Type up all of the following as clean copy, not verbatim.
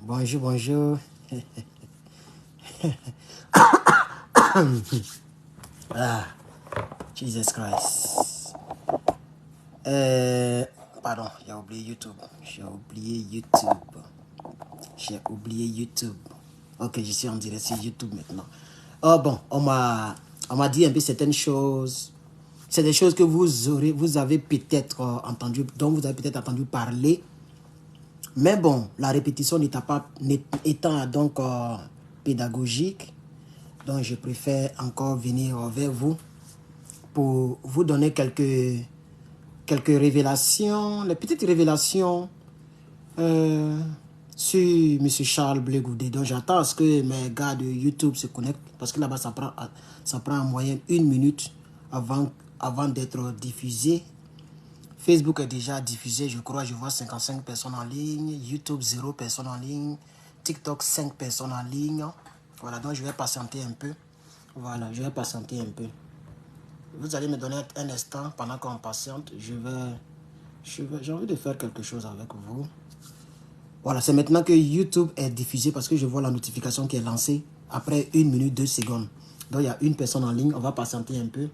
Bonjour, bonjour. Ah, Jesus Christ. Pardon, j'ai oublié YouTube. J'ai oublié YouTube. Ok, je suis en direct sur YouTube maintenant. Oh bon, on m'a dit un peu certaines choses. C'est des choses que vous avez peut-être entendu, dont vous avez peut-être entendu parler. Mais bon, la répétition étant donc pédagogique, donc je préfère encore venir vers vous pour vous donner quelques révélations, les petites révélations sur M. Charles Blé Goudé. Donc j'attends à ce que mes gars de YouTube se connectent parce que là-bas ça prend en moyenne 1 minute avant d'être diffusé. Facebook est déjà diffusé, je crois, je vois 55 personnes en ligne, YouTube 0 personnes en ligne, TikTok 5 personnes en ligne. Voilà, donc je vais patienter un peu. Voilà, je vais patienter un peu. Vous allez me donner un instant pendant qu'on patiente. J'ai envie de faire quelque chose avec vous. Voilà, c'est maintenant que YouTube est diffusé parce que je vois la notification qui est lancée après 1 minute, 2 secondes. Donc il y a une personne en ligne, on va patienter un peu.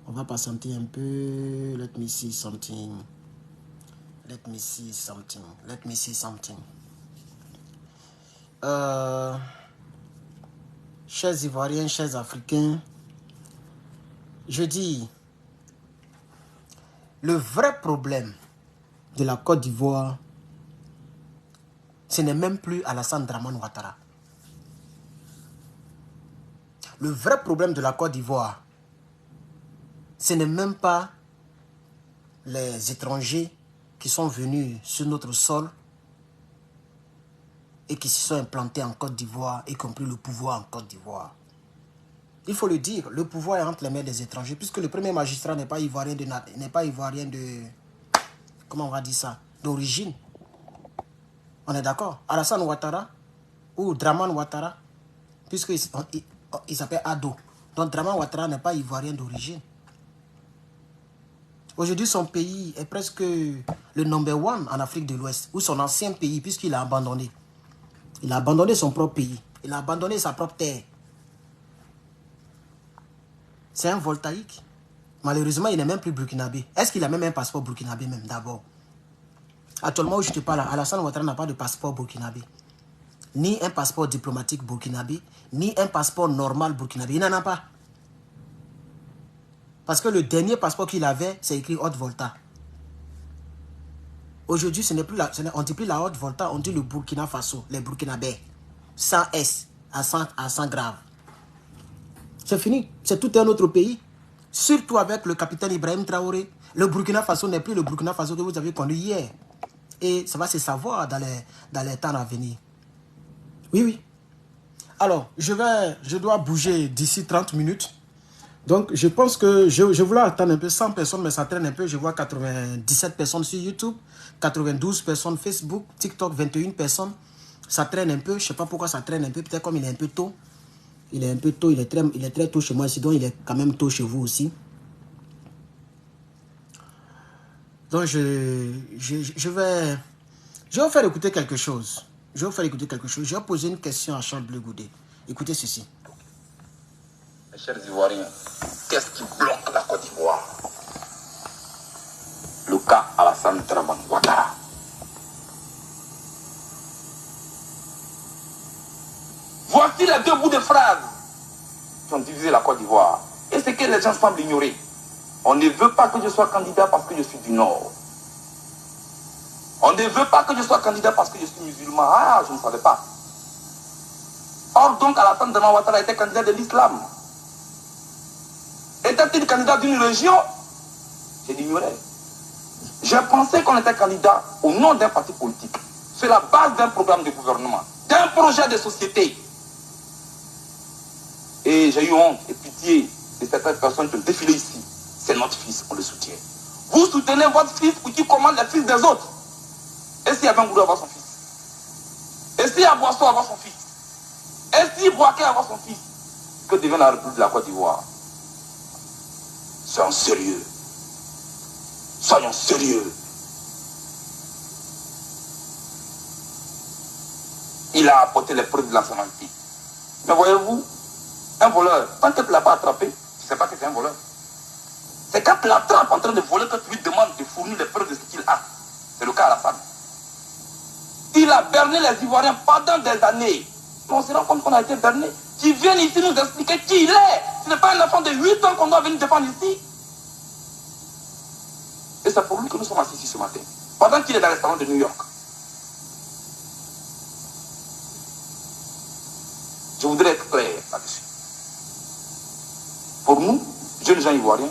On va patienter un peu. Let me see something. Chers Ivoiriens, chers Africains, je dis, le vrai problème de la Côte d'Ivoire, ce n'est même plus Alassane Dramane Ouattara. Le vrai problème de la Côte d'Ivoire, ce n'est même pas les étrangers qui sont venus sur notre sol et qui se sont implantés en Côte d'Ivoire, y compris le pouvoir en Côte d'Ivoire. Il faut le dire, le pouvoir est entre les mains des étrangers, puisque le premier magistrat n'est pas ivoirien de comment on va dire ça, d'origine. On est d'accord? Alassane Ouattara ou Dramane Ouattara, puisqu'il s'appelle Ado. Donc Dramane Ouattara n'est pas ivoirien d'origine. Aujourd'hui, son pays est presque le number one en Afrique de l'Ouest, ou son ancien pays, puisqu'il a abandonné. Il a abandonné son propre pays. Il a abandonné sa propre terre. C'est un voltaïque. Malheureusement, il n'est même plus burkinabé. Est-ce qu'il a même un passeport burkinabé même d'abord? Actuellement où je te parle, Alassane Ouattara n'a pas de passeport burkinabé. Ni un passeport diplomatique burkinabé, ni un passeport normal burkinabé. Il n'en a pas. Parce que le dernier passeport qu'il avait, c'est écrit Haute Volta. Aujourd'hui, on ne dit plus la Haute Volta, on dit le Burkina Faso, les Burkinabés. Sans S, à 100 grave. C'est fini. C'est tout un autre pays. Surtout avec le capitaine Ibrahim Traoré. Le Burkina Faso n'est plus le Burkina Faso que vous avez connu hier. Et ça va se savoir dans les temps à venir. Oui, oui. Alors, je dois bouger d'ici 30 minutes. Donc, je pense que je voulais attendre un peu 100 personnes, mais ça traîne un peu. Je vois 97 personnes sur YouTube, 92 personnes Facebook, TikTok, 21 personnes. Ça traîne un peu. Je ne sais pas pourquoi ça traîne un peu. Peut-être comme il est un peu tôt. Il est un peu tôt. Il est très tôt chez moi ici. Donc, il est quand même tôt chez vous aussi. Donc, je vais faire écouter quelque chose. Je vais poser une question à Charles Blé Goudé. Écoutez ceci. Mes chers Ivoiriens, qu'est-ce qui bloque la Côte d'Ivoire? Le cas Alassane Dramane Ouattara. Voici les deux bouts de phrases qui ont divisé la Côte d'Ivoire. Et ce que les gens semblent ignorer. On ne veut pas que je sois candidat parce que je suis du Nord. On ne veut pas que je sois candidat parce que je suis musulman. Ah, je ne savais pas. Or donc, Alassane Dramane Ouattara était candidat de l'islam. Était-il candidat d'une région? Je l'ignorais. J'ai pensé qu'on était candidat au nom d'un parti politique, sur la base d'un programme de gouvernement, d'un projet de société. Et j'ai eu honte et pitié de certaines personnes qui ont défilé ici. C'est notre fils, on le soutient. Vous soutenez votre fils pour qu'il commande les fils des autres. Et s'il y avait un goudou avoir son fils? Et s'il y a Boisson avoir son fils? Et s'il Boaké avoir son fils? Que devient la République de la Côte d'Ivoire? Soyons sérieux. Soyons sérieux. il a apporté les preuves de la nationalité. Mais voyez-vous, un voleur, tant que tu ne l'as pas attrapé, tu ne sais pas que c'est un voleur. C'est quand tu l'attrapes en train de voler que tu lui demandes de fournir les preuves de ce qu'il a. C'est le cas Alassane. Il a berné les Ivoiriens pendant des années. On se rend compte qu'on a été berné. Qui viennent ici nous expliquer qui il est. Ce n'est pas un enfant de 8 ans qu'on doit venir défendre ici. Et c'est pour lui que nous sommes assis ici ce matin. Pendant qu'il est dans le restaurant de New York. Je voudrais être clair là-dessus. Pour nous, jeunes gens ivoiriens,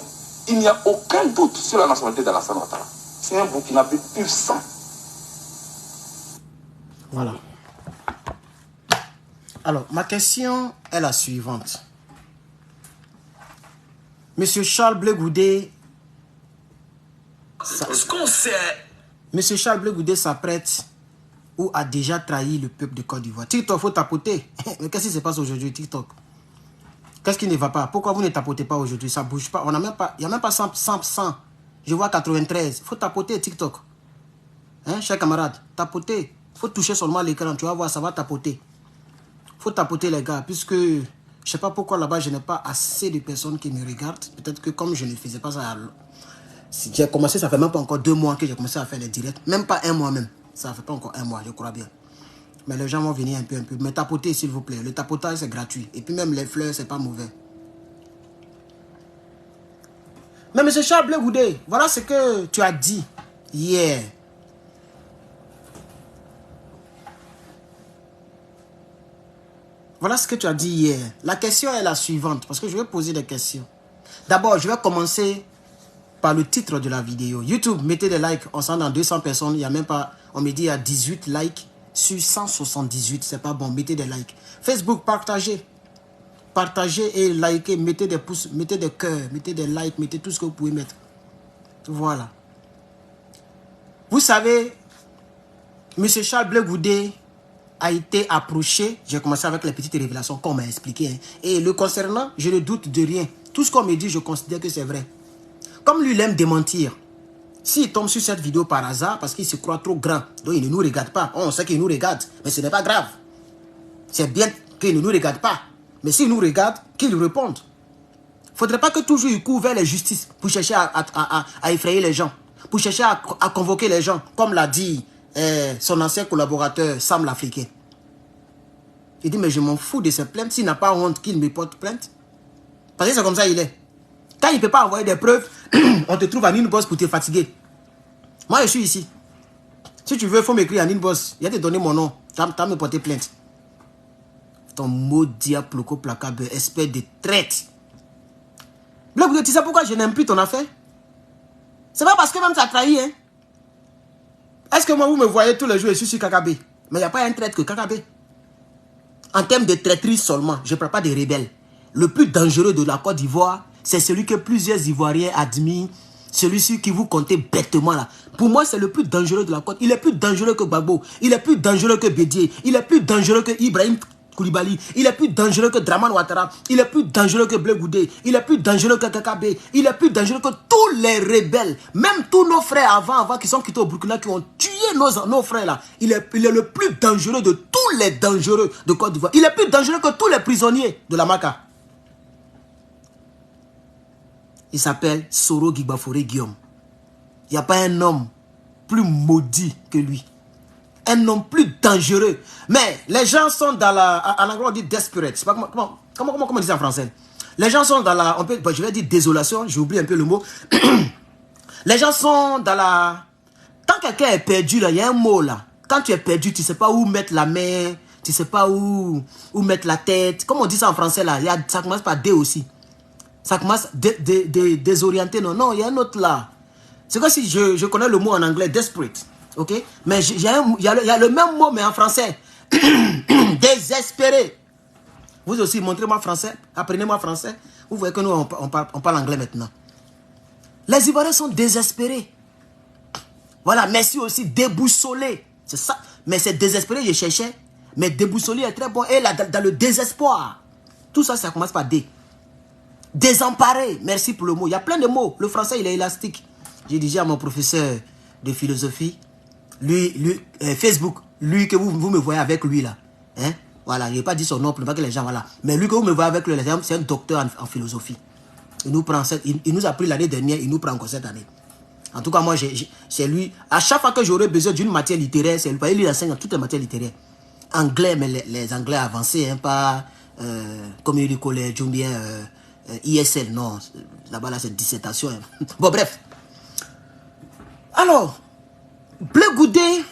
il n'y a aucun doute sur la nationalité d'Alassane Ouattara. C'est un Burkinabé pur sang. Voilà. Alors, ma question est la suivante. Monsieur Charles Blé Goudé... Monsieur Charles Blé Goudé s'apprête ou a déjà trahi le peuple de Côte d'Ivoire. TikTok, il faut tapoter. Mais qu'est-ce qui se passe aujourd'hui, TikTok? Qu'est-ce qui ne va pas? Pourquoi vous ne tapotez pas aujourd'hui? Ça ne bouge pas. On a même pas, il n'y a même pas 100. Je vois 93. Il faut tapoter TikTok. Hein, chers camarades, tapoter. Il faut toucher seulement l'écran. Tu vas voir, ça va tapoter. Il faut tapoter les gars. Puisque, je ne sais pas pourquoi là-bas, je n'ai pas assez de personnes qui me regardent. Peut-être que comme je ne faisais pas ça... J'ai commencé, ça fait même pas encore 2 mois que j'ai commencé à faire les directs. Même pas 1 mois même. Ça fait pas encore 1 mois, je crois bien. Mais les gens vont venir un peu. Mais tapotez, s'il vous plaît. Le tapotage, c'est gratuit. Et puis même les fleurs, c'est pas mauvais. Mais M. Charles Blé Goudé, voilà ce que tu as dit hier. Voilà ce que tu as dit hier. La question est la suivante, parce que je vais poser des questions. D'abord, je vais commencer par le titre de la vidéo. YouTube, mettez des likes. On s'en dans 200 personnes. Il y a même pas, on me dit il y a 18 likes sur 178. C'est pas bon. Mettez des likes. Facebook, partagez. Partagez et likez. Mettez des pouces, mettez des cœurs, mettez des likes, mettez tout ce que vous pouvez mettre. Voilà. Vous savez, M. Charles Blé Goudé a été approché. J'ai commencé avec les petites révélations qu'on m'a expliqué. Hein. Et le concernant, je ne doute de rien. Tout ce qu'on me dit, je considère que c'est vrai. Comme lui, il aime démentir. S'il tombe sur cette vidéo par hasard, parce qu'il se croit trop grand, donc il ne nous regarde pas. On sait qu'il nous regarde, mais ce n'est pas grave. C'est bien qu'il ne nous regarde pas. Mais s'il nous regarde, qu'il réponde. Il ne faudrait pas que toujours il court vers les justices pour chercher à effrayer les gens, pour chercher à convoquer les gens, comme l'a dit son ancien collaborateur Sam l'Africain. Il dit, mais je m'en fous de ces plaintes. S'il n'a pas honte qu'il me porte plainte. Parce que c'est comme ça il est. Quand il ne peut pas envoyer des preuves, on te trouve en inbox pour te fatiguer. Moi, je suis ici. Si tu veux, il faut m'écrire en inbox. Il y a te donner mon nom. Tu vas me porter plainte. Ton maudit ploco placable, espèce de traite. Blé, tu sais pourquoi je n'aime plus ton affaire? C'est pas parce que même tu as trahi, hein? Est-ce que moi, vous me voyez tous les jours, je suis sur Kakabé? Mais il n'y a pas un traître que Kakabé. En termes de traîtrise seulement, je ne parle pas des rebelles. Le plus dangereux de la Côte d'Ivoire, c'est celui que plusieurs Ivoiriens admirent, celui-ci qui vous comptez bêtement là. Pour moi, c'est le plus dangereux de la Côte. Il est plus dangereux que Gbagbo, il est plus dangereux que Bédié, il est plus dangereux que Ibrahim Koulibaly, il est plus dangereux que Dramane Ouattara, il est plus dangereux que Blé Goudé, il est plus dangereux que Kakabé, il est plus dangereux que tous les rebelles. Même tous nos frères avant qui sont quittés au Burkina, qui ont tué nos frères là. Il est le plus dangereux de tous les dangereux de Côte d'Ivoire. Il est plus dangereux que tous les prisonniers de la Maka. Il s'appelle Soro Guigbafouré Guillaume. Il n'y a pas un homme plus maudit que lui. Un homme plus dangereux. Mais les gens sont dans la... En anglais, on dit desperate. C'est pas comment on dit en français? Les gens sont dans la... je vais dire désolation. J'ai oublié un peu le mot. Les gens sont dans la... Quand quelqu'un est perdu, là, il y a un mot là. Quand tu es perdu, tu ne sais pas où mettre la main. Tu ne sais pas où mettre la tête. Comment on dit ça en français là? Ça commence par D aussi. Ça commence désorienté. Non, il y a un autre là. C'est comme si je connais le mot en anglais, desperate. Ok? Mais il y a le même mot, mais en français. Désespéré. Vous aussi, montrez-moi français. Apprenez-moi français. Vous voyez que nous, on parle anglais maintenant. Les Ivoiriens sont désespérés. Voilà, merci aussi, déboussolé. C'est ça. Mais c'est désespéré, je cherchais. Mais déboussolé est très bon. Et là, dans le désespoir. Tout ça, ça commence par D. Désemparé, merci pour le mot. Il y a plein de mots. Le français, il est élastique. J'ai dit à mon professeur de philosophie, Facebook, lui que vous me voyez avec lui là. Hein? Voilà, je n'ai pas dit son nom pour pas que les gens, voilà. Mais lui, que vous me voyez avec lui, c'est un docteur en philosophie. Il nous a pris l'année dernière, il nous prend encore cette année. En tout cas, moi, c'est lui. À chaque fois que j'aurais besoin d'une matière littéraire, c'est lui. Il enseigne toutes les matières littéraires. Anglais, mais les anglais avancés, hein, pas community college ou bien ISL, non. Là-bas, là, c'est dissertation. Hein. Bon, bref. Alors, Blé Goudé,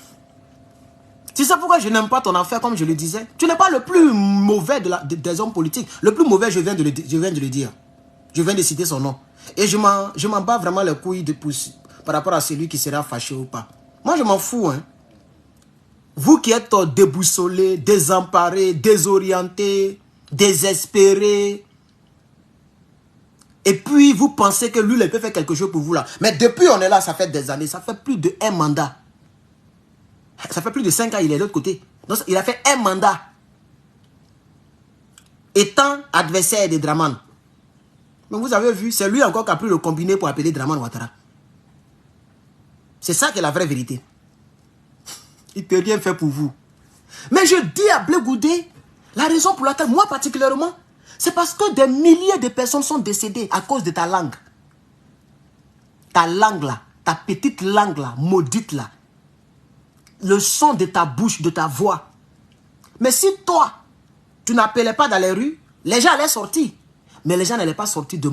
tu sais pourquoi je n'aime pas ton affaire, comme je le disais? Tu n'es pas le plus mauvais des hommes politiques. Le plus mauvais, je viens de le dire. Je viens de citer son nom. Et je m'en bats vraiment les couilles par rapport à celui qui sera fâché ou pas. Moi, je m'en fous. Hein. Vous qui êtes déboussolés, désemparés, désorientés, désespérés. Et puis, vous pensez que lui, il peut faire quelque chose pour vous là. Mais depuis on est là, ça fait des années. Ça fait plus de 1 mandat. Ça fait plus de 5 ans, il est de l'autre côté. Donc, il a fait 1 mandat. Étant adversaire de Draman. Mais vous avez vu, c'est lui encore qui a pris le combiné pour appeler Draman Ouattara. C'est ça qui est la vraie vérité. Il ne peut rien faire pour vous. Mais je dis à Blé Goudé, la raison pour laquelle, moi particulièrement, c'est parce que des milliers de personnes sont décédées à cause de ta langue. Ta langue là, ta petite langue là, maudite là. Le son de ta bouche, de ta voix. Mais si toi, tu n'appelais pas dans les rues, les gens allaient sortir. Mais les gens n'allaient pas sortir de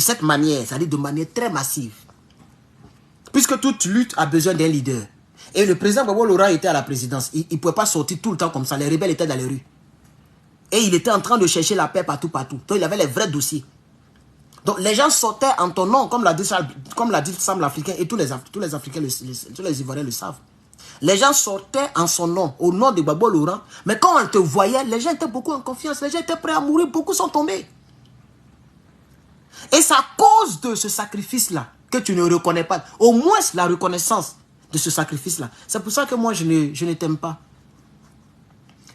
cette manière, c'est-à-dire de manière très massive. Puisque toute lutte a besoin d'un leader. Et le président Gbagbo Laurent était à la présidence. Il ne pouvait pas sortir tout le temps comme ça. Les rebelles étaient dans les rues. Et il était en train de chercher la paix partout. Donc il avait les vrais dossiers. Donc les gens sortaient en ton nom, comme l'a dit Sam l'Africain, et tous les Africains, tous les Ivoiriens le savent. Les gens sortaient en son nom, au nom de Gbagbo Laurent. Mais quand on te voyait, les gens étaient beaucoup en confiance. Les gens étaient prêts à mourir. Beaucoup sont tombés. Et c'est à cause de ce sacrifice-là que tu ne reconnais pas. Au moins la reconnaissance de ce sacrifice-là. C'est pour ça que moi, je ne t'aime pas.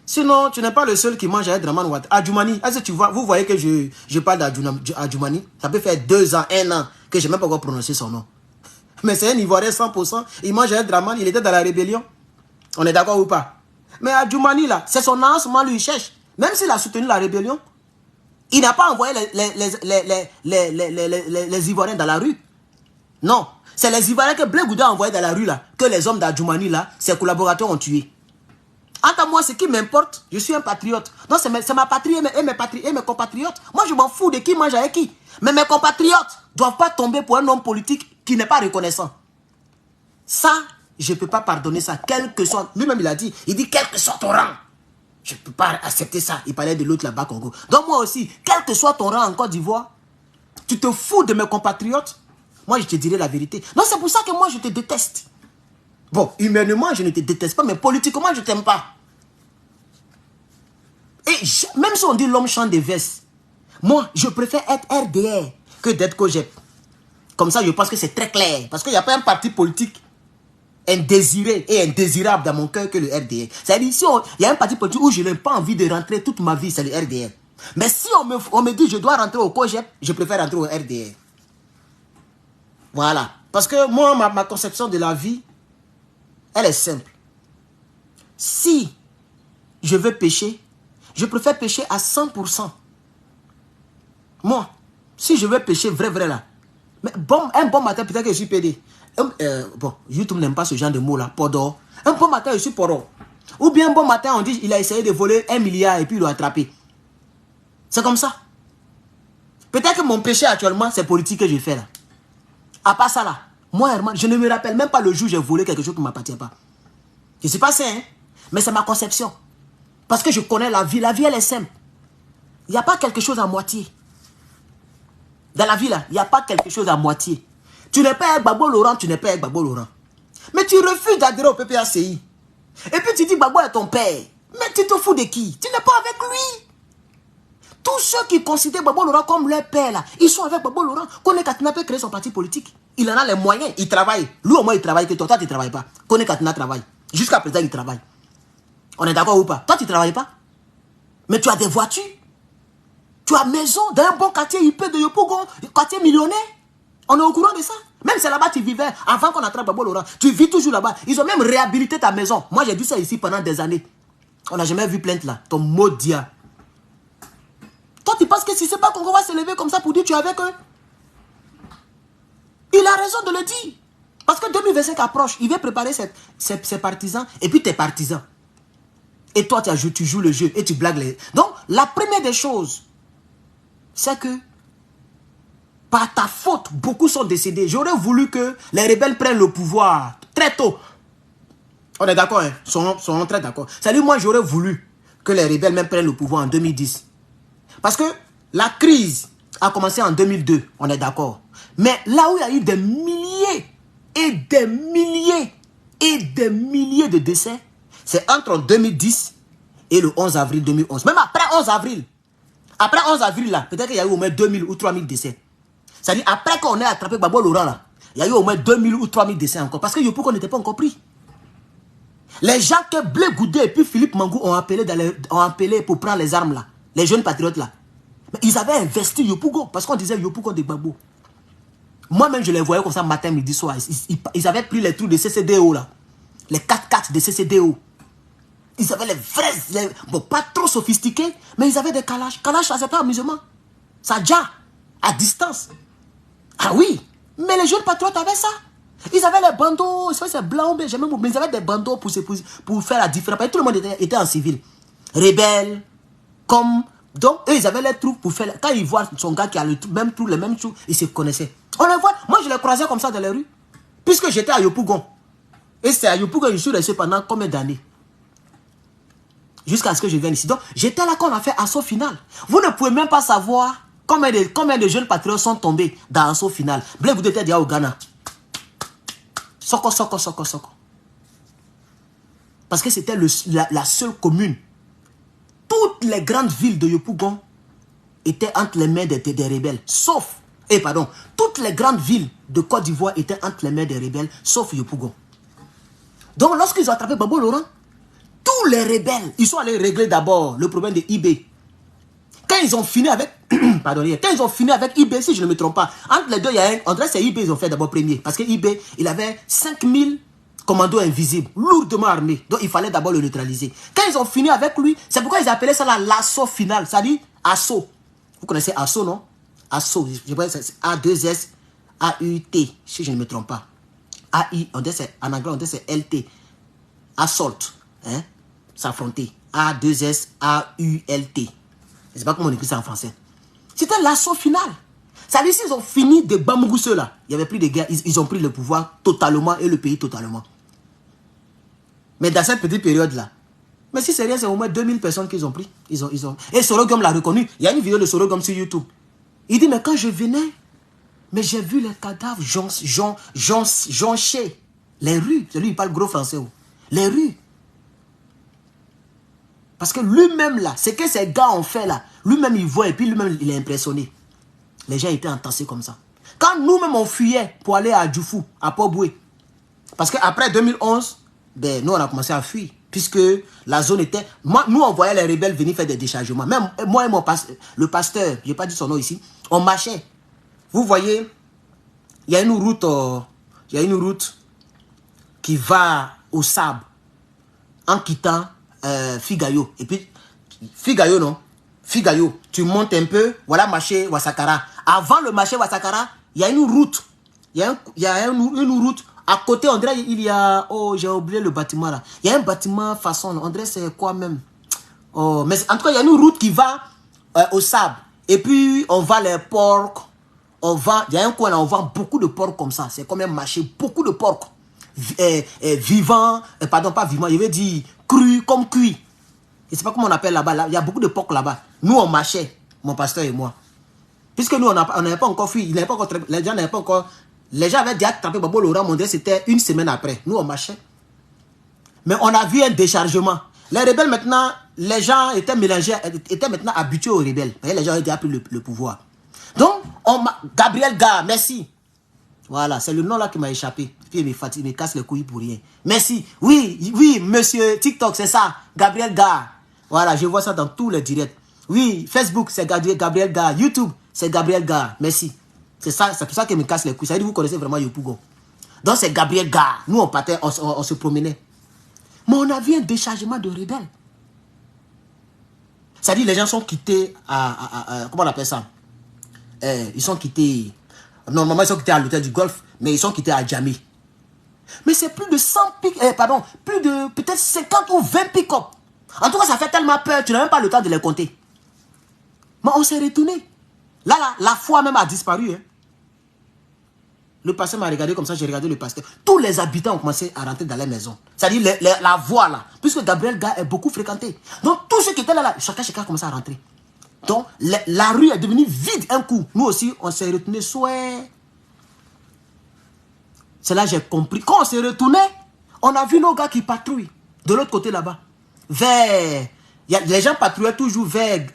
Sinon, tu n'es pas le seul qui mange avec Draman Ouattara. Adjoumani, est-ce que tu vois, vous voyez que je parle d'Adjoumani? Ça peut faire 2 ans, 1 an que je n'ai même pas encore prononcé son nom. Mais c'est un Ivoirien 100%. Il mange avec Draman, il était dans la rébellion. On est d'accord ou pas? Mais Adjoumani, là, c'est son lancement, lui, il cherche. Même s'il a soutenu la rébellion, il n'a pas envoyé les Ivoiriens dans la rue. Non. C'est les Ivoiriens que Blé Goudé a envoyés dans la rue, là, que les hommes d'Adjoumani, là, ses collaborateurs ont tués. Entre moi, ce qui m'importe, je suis un patriote. Donc, c'est ma patrie et mes compatriotes. Moi, je m'en fous de qui mange avec qui. Mais mes compatriotes ne doivent pas tomber pour un homme politique qui n'est pas reconnaissant. Ça, je ne peux pas pardonner ça. Quel que soit... Lui-même, il a dit, quel que soit ton rang. Je ne peux pas accepter ça. Il parlait de l'autre là-bas, Congo. Donc, moi aussi, quel que soit ton rang en Côte d'Ivoire, tu te fous de mes compatriotes. Moi, je te dirai la vérité. Donc, c'est pour ça que moi, je te déteste. Bon, humainement, je ne te déteste pas, mais politiquement, je ne t'aime pas. Et même si on dit l'homme chante des vestes, moi, je préfère être RDR que d'être COGEP. Comme ça, je pense que c'est très clair. Parce qu'il n'y a pas un parti politique indésiré et indésirable dans mon cœur que le RDR. C'est-à-dire, si il y a un parti politique où je n'ai pas envie de rentrer toute ma vie, c'est le RDR. Mais si on me dit que je dois rentrer au COGEP, je préfère rentrer au RDR. Voilà. Parce que moi, ma conception de la vie, elle est simple. Si je veux pécher, je préfère pécher à 100%. Moi, si je veux pécher vrai là, mais un bon matin, peut-être que je suis pédé. Bon, YouTube n'aime pas ce genre de mots-là, podor. Un bon matin, je suis podor. Ou bien un bon matin, on dit qu'il a essayé de voler 1 milliard et puis il l'a attrapé. C'est comme ça. Peut-être que mon péché actuellement, c'est politique que je fais là. À part ça là, moi, Herman, je ne me rappelle même pas le jour où j'ai volé quelque chose qui ne m'appartient pas. Je ne sais pas ça, hein, mais c'est ma conception. Parce que je connais la vie. La vie, elle est simple. Il n'y a pas quelque chose à moitié. Dans la vie, là, il n'y a pas quelque chose à moitié. Tu n'es pas avec Gbagbo Laurent, tu n'es pas avec Gbagbo Laurent. Mais tu refuses d'adhérer au PPACI. Et puis tu dis Gbagbo est ton père. Mais tu te fous de qui? Tu n'es pas avec lui. Tous ceux qui considèrent Gbagbo Laurent comme leur père, là, ils sont avec Gbagbo Laurent. Kone Katina peut créer son parti politique. Il en a les moyens, il travaille. Lui, au moins, il travaille que toi. Toi, tu ne travailles pas. Kone Katina travaille. Jusqu'à présent, il travaille. On est d'accord ou pas? Toi, tu ne travailles pas. Mais tu as des voitures. Tu as maison dans un bon quartier, IP de Yopougon, quartier millionnaire. On est au courant de ça. Même c'est là-bas tu vivais avant qu'on attrape Gbagbo Laurent. Tu vis toujours là-bas. Ils ont même réhabilité ta maison. Moi, j'ai dit ça ici pendant des années. On n'a jamais vu plainte là. Ton maudit. Toi, tu penses que si c'est pas Congo va se lever comme ça pour dire tu es avec eux? Il a raison de le dire. Parce que 2025 approche. Il veut préparer ses partisans et puis tes partisans. Et toi, tu joues le jeu et tu blagues les... Donc, la première des choses, c'est que par ta faute, beaucoup sont décédés. J'aurais voulu que les rebelles prennent le pouvoir très tôt. On est d'accord, hein? Sont très d'accord. C'est-à-dire, moi, j'aurais voulu que les rebelles même prennent le pouvoir en 2010. Parce que la crise a commencé en 2002, on est d'accord. Mais là où il y a eu des milliers et des milliers et des milliers de décès, c'est entre 2010 et le 11 avril 2011. Même après 11 avril. Après 11 avril, là, peut-être qu'il y a eu au moins 2000 ou 3000 décès. C'est-à-dire, après qu'on ait attrapé Babo Laurent, là, il y a eu au moins 2000 ou 3000 décès encore. Parce que Yopougon n'était pas encore pris. Les gens que Blé Goudé et puis Philippe Mangou ont appelé pour prendre les armes, là. Les jeunes patriotes, là. Mais ils avaient investi Yopougon. Parce qu'on disait Yopougon des Gbagbo. Moi-même, je les voyais comme ça matin, midi, soir. Ils avaient pris les trucs de CCDO, là. Les 4x4 de CCDO. Ils avaient les vrais... bon, pas trop sophistiqués, mais ils avaient des calages. Calages, ça, c'est pas amusement. Ça déjà, à distance. Ah oui, mais les jeunes patriotes avaient ça. Ils avaient les bandeaux, c'est blanc, mais ils avaient des bandeaux pour faire la différence. Parce que tout le monde était en civil. Rebelles, comme... Donc, eux, ils avaient les troupes pour faire... Quand ils voient son gars qui a le même trou, les mêmes trous, ils se connaissaient. On les voit. Moi, je les croisais comme ça dans les rues. Puisque j'étais à Yopougon. Et c'est à Yopougon que je suis resté pendant combien d'années? Jusqu'à ce que je vienne ici. Donc, j'étais là quand on a fait assaut final. Vous ne pouvez même pas savoir combien de jeunes patriotes sont tombés dans assaut final. Blé, vous étiez déjà au Ghana. Soko. Parce que c'était la seule commune. Toutes les grandes villes de Yopougon étaient entre les mains des rebelles. Sauf, toutes les grandes villes de Côte d'Ivoire étaient entre les mains des rebelles, sauf Yopougon. Donc, lorsqu'ils ont attrapé Babo Laurent, tous les rebelles, ils sont allés régler d'abord le problème de IB. Quand ils ont fini avec... quand ils ont fini avec IB, si je ne me trompe pas, entre les deux, il y a un... André, c'est IB, ils ont fait d'abord premier. Parce que IB, il avait 5000 commandos invisibles, lourdement armés. Donc, il fallait d'abord le neutraliser. Quand ils ont fini avec lui, c'est pourquoi ils appelaient ça l'assaut final. Ça dit assaut. Vous connaissez assaut, non? Assaut. Je pense que c'est A2S, A-U-T, si je ne me trompe pas. A-I, en anglais, on dit c'est LT. Assault. Hein? S'affronter. A2S, A-U-L-T. Je ne sais pas comment on écrit ça en français. C'était l'assaut final. Ça veut dire qu'ils ont fini de Bambougou ceux-là. Il n'y avait plus de guerre. Ils ont pris le pouvoir totalement et le pays totalement. Mais dans cette petite période-là, mais si c'est rien, c'est au moins 2000 personnes qu'ils ont pris. Et Sorogum l'a reconnu. Il y a une vidéo de Sorogum sur YouTube. Il dit, mais quand je venais, mais j'ai vu les cadavres joncher les rues. Lui, il parle gros français. Les rues. Parce que lui-même là, ce que ces gars ont fait là, lui-même il voit et puis lui-même il est impressionné. Les gens étaient entassés comme ça. Quand nous-mêmes on fuyait pour aller à Djoufou, à Port-Boué, parce qu'après 2011, ben, nous on a commencé à fuir. Puisque la zone était... Nous on voyait les rebelles venir faire des déchargements. Même moi et le pasteur, je n'ai pas dit son nom ici, on marchait. Vous voyez, il y a une route qui va au sable en quittant Figayo. Et puis, Figayo, non? Figayo, tu montes un peu, voilà marché Wasakara. Avant le marché Wasakara, il y a une route. Il y a une route. À côté, on dirait, il y a... Oh, j'ai oublié le bâtiment là. Il y a un bâtiment façon, on dirait c'est quoi même? Oh, mais en tout cas, il y a une route qui va au sable. Et puis, on vend les porcs. Il y a un coin là, on vend beaucoup de porcs comme ça. C'est comme un marché, beaucoup de porcs. Vivants, pardon, pas vivants, je veux dire cru comme cuit. Je ne sais pas comment on appelle là-bas. Là. Il y a beaucoup de porcs là-bas. Nous, on marchait, mon pasteur et moi. Puisque nous, on n'avait pas encore fui. Les gens n'avaient pas encore... Les gens avaient déjà attrapé Babo Laurent Mondré, c'était une semaine après. Nous, on marchait. Mais on a vu un déchargement. Les rebelles, maintenant, les gens étaient mélangés, étaient maintenant habitués aux rebelles. Les gens ont déjà pris le pouvoir. Donc, Gabriel Gare, merci. Voilà, c'est le nom là qui m'a échappé. Puis il me casse les couilles pour rien. Merci. Oui, monsieur TikTok, c'est ça. Gabriel Gare. Voilà, je vois ça dans tous les directs. Oui, Facebook, c'est Gabriel Gare. YouTube, c'est Gabriel Gare. Merci. C'est pour ça qu'il me casse les couilles. Ça veut dire que vous connaissez vraiment Yopougon. Donc c'est Gabriel Gare. Nous, on partait, on se promenait. Mais on a vu un déchargement de rebelles. C'est-à-dire les gens sont quittés comment on appelle ça? Ils sont quittés, normalement ils sont quittés à l'hôtel du Golfe, mais ils sont quittés à Djamé. Mais c'est plus de 100 plus de peut-être 50 ou 20 pick-up. En tout cas, ça fait tellement peur, tu n'as même pas le temps de les compter. Mais on s'est retourné. Là, la foi même a disparu. Hein. Le pasteur m'a regardé comme ça, j'ai regardé le pasteur. Tous les habitants ont commencé à rentrer dans les maisons. C'est-à-dire la voie là, puisque Gabriel Gars est beaucoup fréquenté. Donc tous ceux qui étaient là, chacun a commencé à rentrer. Donc la rue est devenue vide un coup. Nous aussi, on s'est retourné souhait. C'est là que j'ai compris. Quand on s'est retourné, on a vu nos gars qui patrouillent de l'autre côté là-bas. Les gens patrouillaient toujours vers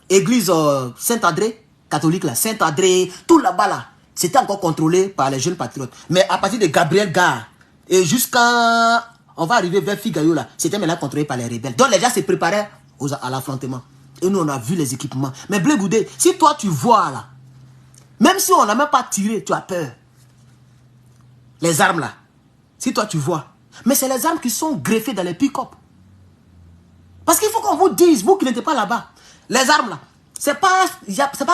l'église Saint-André, catholique là, Saint-André, tout là-bas là. C'était encore contrôlé par les jeunes patriotes. Mais à partir de Gabriel Gare et jusqu'à... On va arriver vers Figayo là. C'était maintenant contrôlé par les rebelles. Donc les gens se préparaient à l'affrontement. Et nous on a vu les équipements. Mais Blé Goudé, si toi tu vois là, même si on n'a même pas tiré, tu as peur. Les armes là. Si toi tu vois. Mais c'est les armes qui sont greffées dans les pick-up. Parce qu'il faut qu'on vous dise, vous qui n'étiez pas là-bas. Les armes là. C'est pas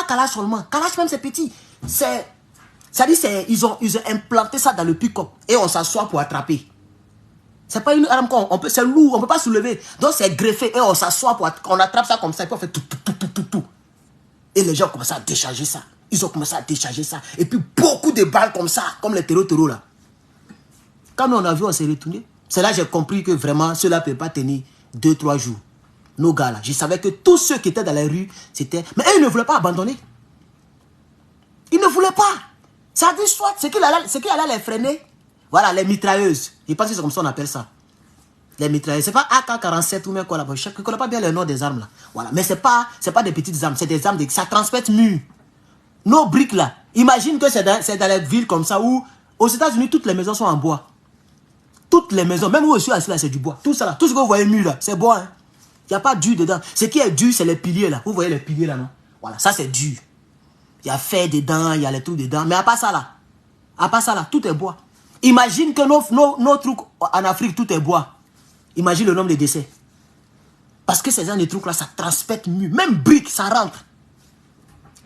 Kalash seulement. Kalash même c'est petit. C'est-à-dire ils ont implanté ça dans le pick-up. Et on s'assoit pour attraper. C'est pas une arme c'est lourd, on ne peut pas soulever. Donc c'est greffé et on s'assoit pour on attrape ça comme ça et puis on fait tout. Et les gens commencent à décharger ça. Ils ont commencé à décharger ça. Et puis beaucoup de balles comme ça, comme les terreaux là. Quand nous on a vu, on s'est retourné. C'est là que j'ai compris que vraiment cela ne peut pas tenir 2-3 jours. Nos gars là, je savais que tous ceux qui étaient dans la rue, c'était... Mais eux, ils ne voulaient pas abandonner. Ils ne voulaient pas. Ça dit soit, c'est qu'il allait les freiner. Voilà, les mitrailleuses. Je pense que c'est comme ça qu'on appelle ça. Les mitrailleuses. C'est pas AK-47 ou même quoi là. Je ne connais pas bien le nom des armes là. Voilà. Mais c'est pas des petites armes. C'est des armes, ça transpète mûr. Nos briques là. Imagine que c'est dans les villes comme ça où, aux États-Unis, toutes les maisons sont en bois. Toutes les maisons, même où je suis assis là, c'est du bois. Tout ça là, tout ce que vous voyez mûr là, c'est bois. Hein. Il n'y a pas dur dedans. Ce qui est dur, c'est les piliers là. Vous voyez les piliers là, non? Voilà, ça c'est dur. Il y a fer dedans, il y a les trucs dedans. Mais à part ça là, tout est bois. Imagine que nos trucs en Afrique, tout est bois. Imagine le nombre de décès. Parce que ces gens de trucs là, ça transpète mieux. Même briques, ça rentre.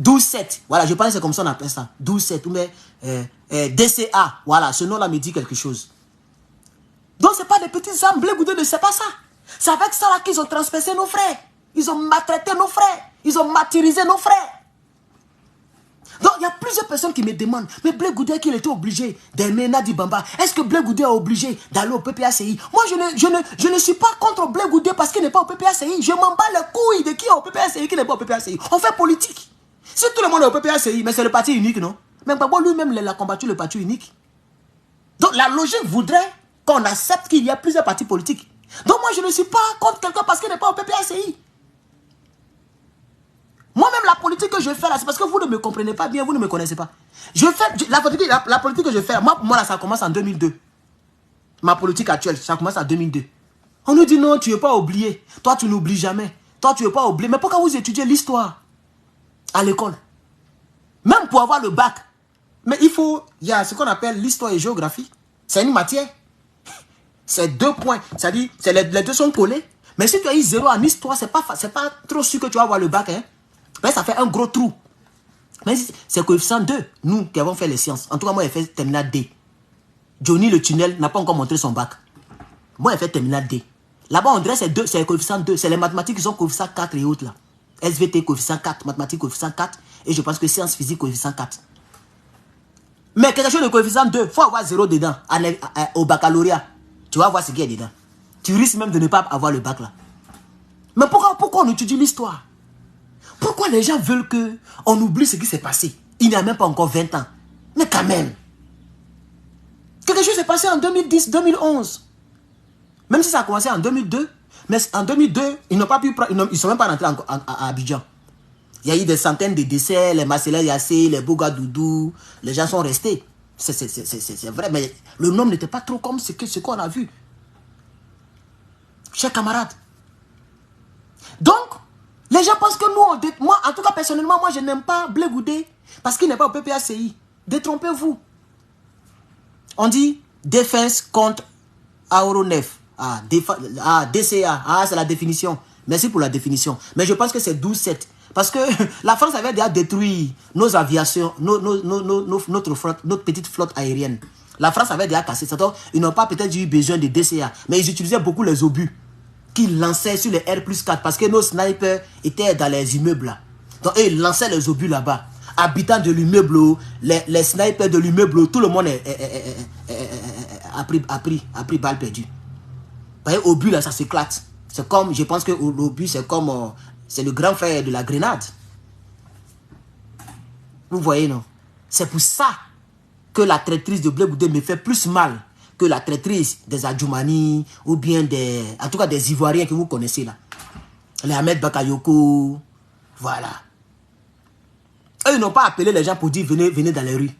12-7. Voilà, je pense que c'est comme ça on appelle ça. 12-7. Ou mais DCA. Voilà, ce nom là me dit quelque chose. Donc ce n'est pas des petites armes. Blé Goudé ne sait pas ça. C'est avec ça là qu'ils ont transpercé nos frères. Ils ont maltraité nos frères. Ils ont martyrisé nos frères. Donc il y a plusieurs personnes qui me demandent, mais Blé Goudé qu'il était obligé d'aimer Nadi Bamba. Est-ce que Blé Goudé est obligé d'aller au PPACI? Moi je ne suis pas contre Blé Goudé parce qu'il n'est pas au PPACI. Je m'en bats les couilles de qui est au PPACI et qui n'est pas au PPACI. On fait politique. Si tout le monde est au PPACI, mais c'est le parti unique, non? Même Babo lui-même il a combattu le parti unique. Donc la logique voudrait qu'on accepte qu'il y a plusieurs partis politiques. Donc moi je ne suis pas contre quelqu'un parce qu'il n'est pas au PPACI. Moi-même, la politique que je fais là, c'est parce que vous ne me comprenez pas bien, vous ne me connaissez pas. La politique que je fais, moi là, ça commence en 2002. Ma politique actuelle, ça commence en 2002. On nous dit non, tu n'es pas oublié. Toi, tu n'oublies jamais. Toi, tu n'es pas oublié. Mais pourquoi vous étudiez l'histoire à l'école? Même pour avoir le bac. Mais il y a ce qu'on appelle l'histoire et géographie. C'est une matière. C'est 2 points. C'est-à-dire, les deux sont collés. Mais si tu as eu 0 en histoire, c'est pas trop sûr que tu vas avoir le bac. Hein. Mais ça fait un gros trou. Mais c'est coefficient 2, nous qui avons fait les sciences. En tout cas, moi, j'ai fait terminal D. Johnny, le tunnel, n'a pas encore montré son bac. Moi, j'ai fait terminal D. Là-bas, on dirait que c'est coefficient 2. C'est les mathématiques qui sont coefficient 4 et autres là. SVT coefficient 4, mathématiques coefficient 4. Et je pense que sciences physiques coefficient 4. Mais quelque chose de coefficient 2, il faut avoir 0 dedans. Au baccalauréat. Tu vas voir ce qu'il y a dedans. Tu risques même de ne pas avoir le bac là. Mais pourquoi on étudie l'histoire? Pourquoi les gens veulent qu'on oublie ce qui s'est passé? Il n'y a même pas encore 20 ans. Mais quand même. Quelque chose s'est passé en 2010, 2011. Même si ça a commencé en 2002. Mais en 2002, ils n'ont pas pu... Ils ne sont même pas rentrés à Abidjan. Il y a eu des centaines de décès, les Marcela Yassé, les Boga Doudou. Les gens sont restés. C'est vrai, mais le nombre n'était pas trop comme ce qu'on a vu. Chers camarades. Donc... les gens pensent que nous, moi, en tout cas, personnellement, moi, je n'aime pas Blé Goudé parce qu'il n'est pas au PPACI. Détrompez-vous. On dit défense contre aéronef. DCA. C'est la définition. Merci pour la définition. Mais je pense que c'est 12-7. Parce que la France avait déjà détruit nos aviations, notre petite flotte aérienne. La France avait déjà cassé ça. Donc, ils n'ont pas peut-être eu besoin de DCA. Mais ils utilisaient beaucoup les obus qu'ils lançaient sur les R+4 parce que nos snipers étaient dans les immeubles là. Donc, ils lançaient les obus là-bas. Habitants de l'immeuble, les snipers de l'immeuble, tout le monde a pris balle perdue. Vous voyez, obus là, ça s'éclate. C'est comme, je pense que l'obus, c'est comme, c'est le grand frère de la grenade. Vous voyez, non? C'est pour ça que la traîtrise de Blé Goudé me fait plus mal que la traîtrise des Adjoumani ou bien en tout cas des Ivoiriens que vous connaissez là. Les Ahmed Bakayoko, voilà. Eux, ils n'ont pas appelé les gens pour dire venez dans les rues.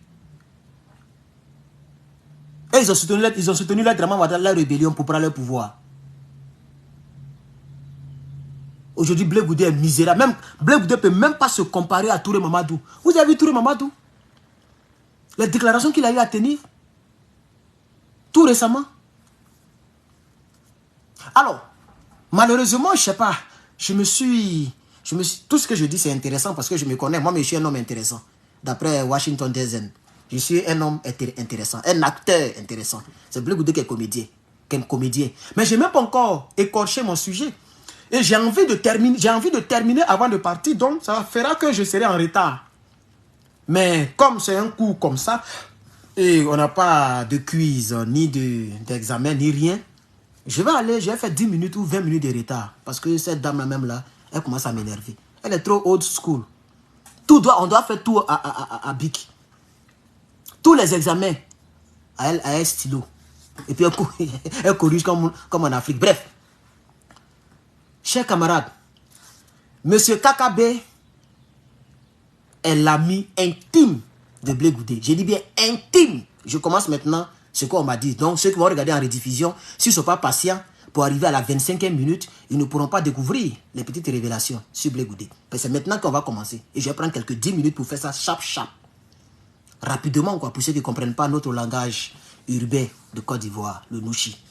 Et ils ont soutenu leur drama, la rébellion pour prendre leur pouvoir. Aujourd'hui, Blé Goudé est misérable. Même, Blé Goudé ne peut même pas se comparer à Touré Mamadou. Vous avez vu Touré Mamadou? Les déclarations qu'il a eu à tenir tout récemment. Alors, malheureusement, je ne sais pas, tout ce que je dis, c'est intéressant parce que je me connais. Moi, je suis un homme intéressant. D'après Washington DC, je suis un homme intéressant, un acteur intéressant. C'est Blé Goudé qui est comédien. Mais je n'ai même pas encore écorché mon sujet. Et j'ai envie de terminer avant de partir. Donc, ça fera que je serai en retard. Mais comme c'est un cours comme ça, et on n'a pas de quiz, ni d'examen, ni rien, je vais faire 10 minutes ou 20 minutes de retard. Parce que cette dame-là même là, elle commence à m'énerver. Elle est trop old school. On doit faire tout à bic. Tous les examens, à elle, un stylo. Et puis elle corrige comme en Afrique. Bref. Chers camarades, Monsieur Kakabe est l'ami intime de Blé Goudé. Je dis bien intime. Je commence maintenant ce qu'on m'a dit. Donc ceux qui vont regarder en rediffusion, s'ils ne sont pas patients, pour arriver à la 25e minute, ils ne pourront pas découvrir les petites révélations sur Blé Goudé. C'est maintenant qu'on va commencer. Et je vais prendre quelques 10 minutes pour faire ça chap. Rapidement, quoi, pour ceux qui ne comprennent pas notre langage urbain de Côte d'Ivoire, le Nouchi.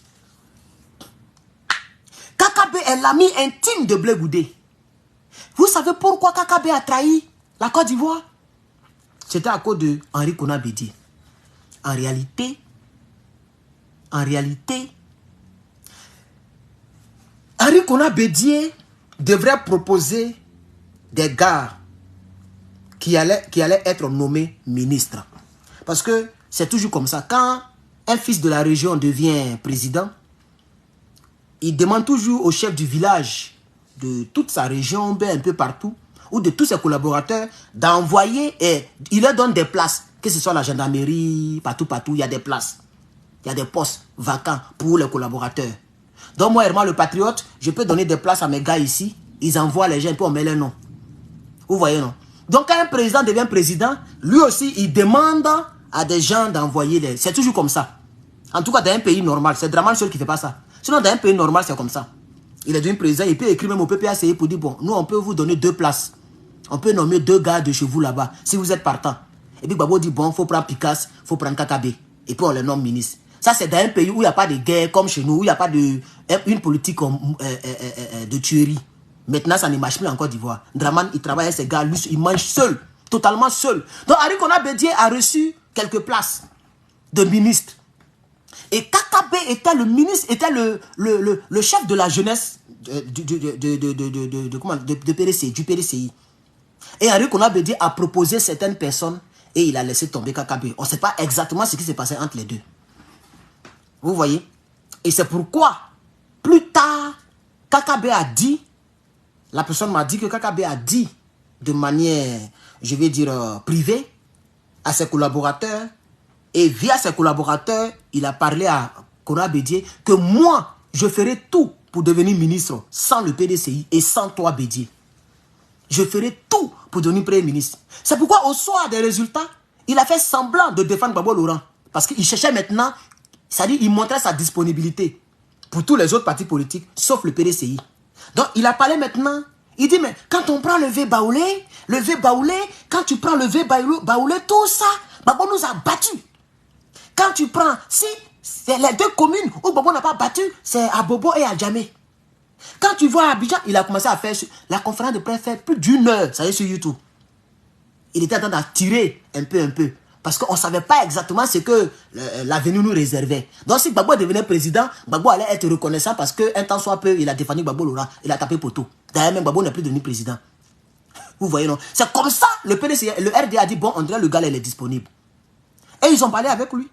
Kakabe est l'ami intime de Blé Goudé. Vous savez pourquoi Kakabe a trahi la Côte d'Ivoire? C'était à cause de Henri Konan Bédié. En réalité, Henri Konan Bédié devrait proposer des gars qui allaient être nommés ministres. Parce que c'est toujours comme ça. Quand un fils de la région devient président, il demande toujours au chef du village de toute sa région, un peu partout, ou de tous ses collaborateurs, d'envoyer, et il leur donne des places, que ce soit la gendarmerie, partout, il y a des places. Il y a des postes vacants pour les collaborateurs. Donc moi, Herman le patriote, je peux donner des places à mes gars ici, ils envoient les gens, puis on met leur nom. Vous voyez, non? Donc quand un président devient président, lui aussi, il demande à des gens d'envoyer les... C'est toujours comme ça. En tout cas, dans un pays normal, c'est Draman seul qui ne fait pas ça. Sinon, dans un pays normal, c'est comme ça. Il est devenu président, il peut écrire même au PPACI pour dire, bon, nous, on peut vous donner 2 places. On peut nommer 2 gars de chez vous là-bas, si vous êtes partant. Et puis Babo dit, bon, il faut prendre Picasso, il faut prendre Kakabe. Et puis on les nomme ministre. Ça, c'est dans un pays où il n'y a pas de guerre comme chez nous, où il n'y a pas une politique de tuerie. Maintenant, ça ne marche plus en Côte d'Ivoire. Draman, il travaille avec ses gars, lui, il mange seul, totalement seul. Donc, Henri Konan Bédié a reçu quelques places de ministre. Et Kakabe était le ministre, était le chef de la jeunesse du PDCI. Et Henri Konan Bédié a proposé certaines personnes et il a laissé tomber Kakabe. On ne sait pas exactement ce qui s'est passé entre les deux. Vous voyez? Et c'est pourquoi, plus tard, Kakabe a dit, la personne m'a dit que Kakabe a dit de manière, je vais dire, privée, à ses collaborateurs, et via ses collaborateurs, il a parlé à Konan Bédié que moi, je ferai tout pour devenir ministre sans le PDCI et sans toi, Bédié. Je ferai tout pour devenir premier ministre. C'est pourquoi au soir des résultats, il a fait semblant de défendre Gbagbo Laurent. Parce qu'il cherchait maintenant, c'est-à-dire il montrait sa disponibilité pour tous les autres partis politiques, sauf le PDCI. Donc il a parlé maintenant, il dit, mais quand on prend le V-Baoulé, quand tu prends le V-Baoulé, tout ça, Gbagbo nous a battus. Quand tu prends, si c'est les 2 communes où Gbagbo n'a pas battu, c'est à Bobo et à Djamé. Quand tu vois Abidjan, il a commencé à faire la conférence de presse, fait plus d'1 heure, ça y est, sur YouTube. Il était en train d'attirer un peu. Parce qu'on ne savait pas exactement ce que l'avenir nous réservait. Donc si Gbagbo devenait président, Gbagbo allait être reconnaissant parce qu'un temps soit peu, il a défendu Gbagbo Laurent, il a tapé poteau. D'ailleurs, même Gbagbo n'est plus devenu président. Vous voyez, non? C'est comme ça, le PDC, le RDA a dit, bon, on dirait le gars, il est disponible. Et ils ont parlé avec lui.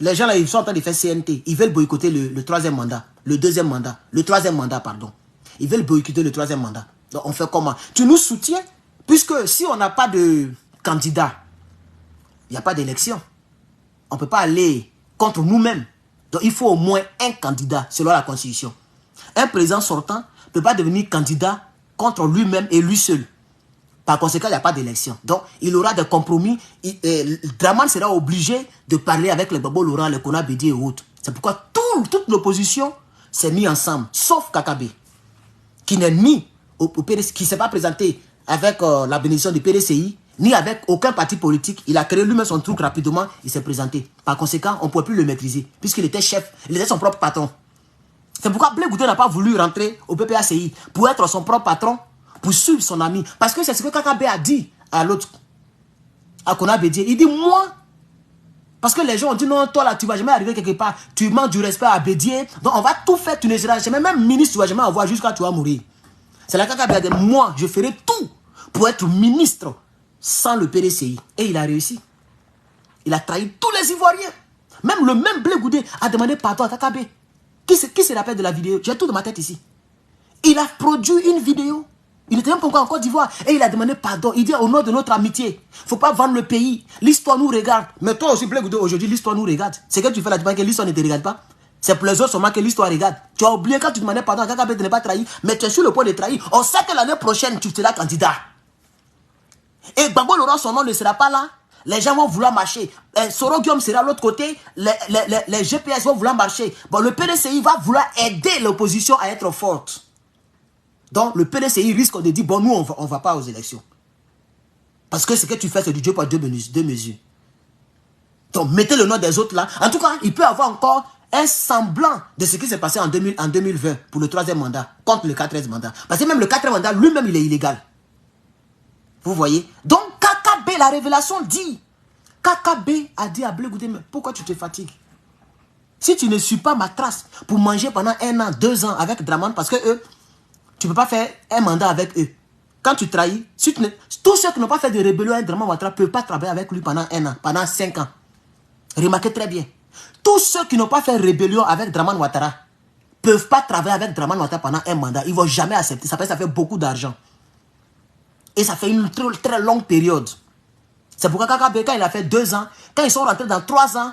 Les gens là, ils sont en train de faire CNT. Ils veulent boycotter le troisième mandat, le deuxième mandat, le troisième mandat, pardon. Ils veulent boycotter le troisième mandat. Donc on fait comment? Tu nous soutiens? Puisque si on n'a pas de candidat, il n'y a pas d'élection. On ne peut pas aller contre nous-mêmes. Donc il faut au moins un candidat selon la Constitution. Un président sortant ne peut pas devenir candidat contre lui-même et lui seul. Par conséquent, il n'y a pas d'élection. Donc, il aura des compromis. Draman sera obligé de parler avec les Gbagbo Laurent, les Kona Bédié et autres. C'est pourquoi toute l'opposition s'est mise ensemble, sauf Kakabe, qui n'est ni au PDC, qui ne s'est pas présenté avec la bénédiction du PDCI, ni avec aucun parti politique. Il a créé lui-même son truc rapidement, il s'est présenté. Par conséquent, on ne pouvait plus le maîtriser, puisqu'il était chef, il était son propre patron. C'est pourquoi Blé Goudé n'a pas voulu rentrer au PPACI pour être son propre patron, pour suivre son ami. Parce que c'est ce que Kakabe a dit à l'autre, à Kona Bédié. Il dit, moi, parce que les gens ont dit, non, toi là, tu ne vas jamais arriver quelque part. Tu manques du respect à Bédié. Donc on va tout faire, tu ne seras jamais, même ministre, tu ne vas jamais avoir jusqu'à tu vas mourir. C'est là que Kakabe a dit, moi, je ferai tout pour être ministre sans le PDCI. Et il a réussi. Il a trahi tous les Ivoiriens. Même le même Blé Goudé a demandé pardon à Kakabe. Qui se rappelle de la vidéo? J'ai tout dans ma tête ici. Il a produit une vidéo. Il n'était même pas encore en Côte d'Ivoire. Et il a demandé pardon. Il dit au nom de notre amitié, il ne faut pas vendre le pays. L'histoire nous regarde. Mais toi aussi, Blé Goudé, aujourd'hui, l'histoire nous regarde. C'est que tu fais la demande que l'histoire ne te regarde pas. C'est pour les autres seulement que l'histoire regarde. Tu as oublié quand tu demandais pardon à Kakabe de ne pas trahir. Mais tu es sur le point de trahir. On sait que l'année prochaine, tu seras candidat. Et Gbagbo Laurent, son nom ne sera pas là. Les gens vont vouloir marcher. Soro Guillaume sera de l'autre côté. Les GPS vont vouloir marcher. Bon, le PDCI va vouloir aider l'opposition à être forte. Donc, le PDCI risque de dire, bon, nous, on ne va pas aux élections. Parce que ce que tu fais, c'est du Dieu par deux mesures. Donc, mettez le nom des autres là. En tout cas, il peut y avoir encore un semblant de ce qui s'est passé en 2020 pour le troisième mandat, contre le 4e mandat. Parce que même le 4e mandat, lui-même, il est illégal. Vous voyez? Donc, Kakabe, la révélation dit, Kakabe a dit à Blé Goudé, mais pourquoi tu te fatigues? Si tu ne suis pas ma trace pour manger pendant 1 an, 2 ans avec Draman, parce que eux, tu ne peux pas faire un mandat avec eux. Quand tu trahis, tous ceux qui n'ont pas fait de rébellion avec Draman Ouattara ne peuvent pas travailler avec lui pendant 1 an, pendant 5 ans. Remarquez très bien. Tous ceux qui n'ont pas fait rébellion avec Draman Ouattara ne peuvent pas travailler avec Draman Ouattara pendant un mandat. Ils ne vont jamais accepter. Ça fait beaucoup d'argent. Et ça fait une très longue période. C'est pourquoi Kakabe, quand il a fait 2 ans, quand ils sont rentrés dans 3 ans,